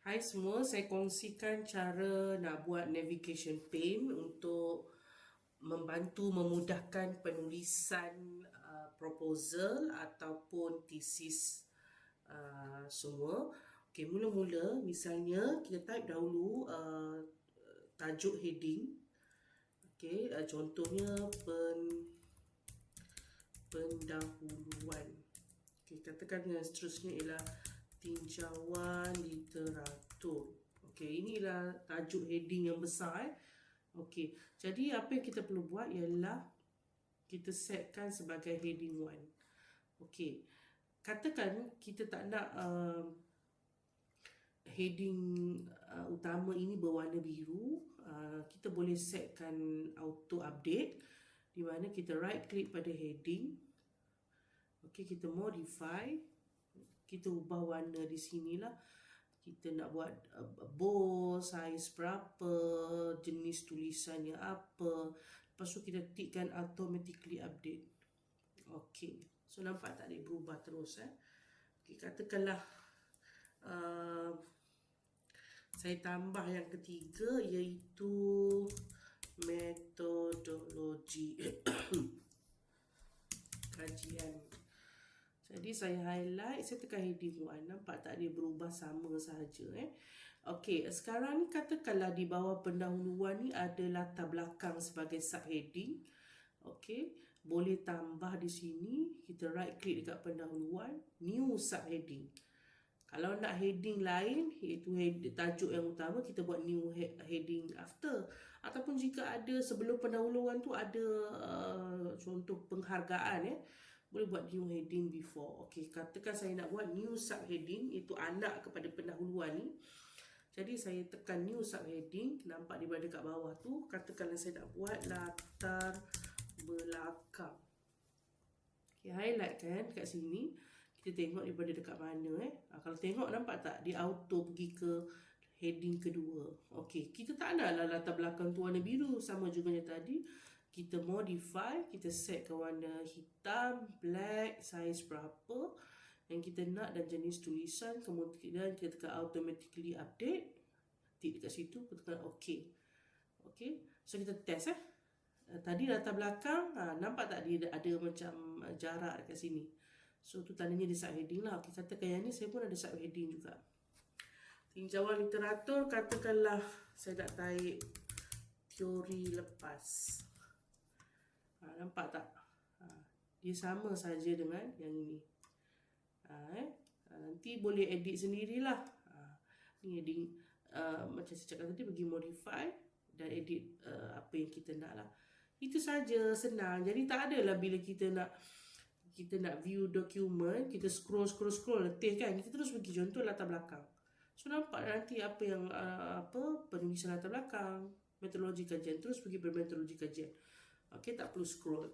Hai semua, saya kongsikan cara nak buat navigation pane untuk membantu memudahkan penulisan proposal ataupun thesis semua. Okey, mula-mula misalnya kita type dahulu tajuk heading. Okey, contohnya pendahuluan. Okey, katakan yang seterusnya ialah tinjauan literatur. Okey, inilah tajuk heading yang besar. Okey, jadi apa yang kita perlu buat ialah kita setkan sebagai heading 1. Okey, katakan kita tak nak heading utama ini berwarna biru. Kita boleh setkan auto update, di mana kita right click pada heading. Okey, kita modify. Kita ubah warna di sinilah. Kita nak buat bold, size berapa, jenis tulisannya apa. Lepas tu kita tikkan automatically update. Okey, so nampak tak dia berubah terus. Okey, katakanlah saya tambah yang ketiga, iaitu metodologi kajian. Jadi saya highlight, saya tekan heading 1. Nampak tak dia berubah sama sahaja. Okey, sekarang ni katakanlah di bawah pendahuluan ni ada latar belakang sebagai subheading. Okey, boleh tambah di sini. Kita right click dekat pendahuluan, new subheading. Kalau nak heading lain, iaitu tajuk yang utama, kita buat new heading after. Ataupun jika ada sebelum pendahuluan tu ada contoh penghargaan, boleh buat new heading before. Okey, katakan saya nak buat new subheading, iaitu anak kepada pendahuluan ni. Jadi saya tekan new subheading, nampak di dekat bawah tu. Katakanlah saya nak buat latar belakang. Okey, highlight kan kat sini. Kita tengok daripada dekat mana. Kalau tengok, nampak tak dia auto pergi ke heading kedua. Okey, kita tak naklah latar belakang tu warna biru, sama juga yang tadi. Kita modify, kita set ke warna hitam, black, size berapa yang kita nak dan jenis tulisan. Kemudian kita tekan automatically update, tik dekat situ, kita tekan OK. Okey, so kita test. Tadi latar belakang, nampak tak dia ada macam jarak dekat sini. So tu tandanya dia subheading lah. Okey, katakan yang ni saya pun ada subheading juga. Tinjauan literatur, katakanlah saya nak tarik teori lepas. Nampak tak? Dia sama saja dengan yang ini. Nanti boleh edit sendirilah. Ni edit macam saya cakap tadi, pergi modify dan edit apa yang kita nak lah. Itu saja, senang. Jadi tak adalah bila kita nak view dokumen, kita scroll letih kan. Kita terus pergi contoh latar belakang. So nampak nanti apa yang penulisan latar belakang, metodologi kajian, terus pergi pada metodologi kajian. Okey, tak perlu scroll.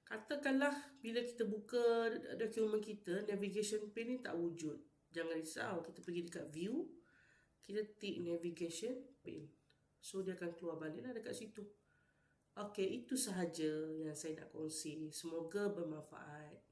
Katakanlah bila kita buka dokumen kita, navigation pane ni tak wujud. Jangan risau, kita pergi dekat view, kita tik navigation pane. So dia akan keluar baliklah dekat situ. Okey, itu sahaja yang saya nak kongsi. Semoga bermanfaat.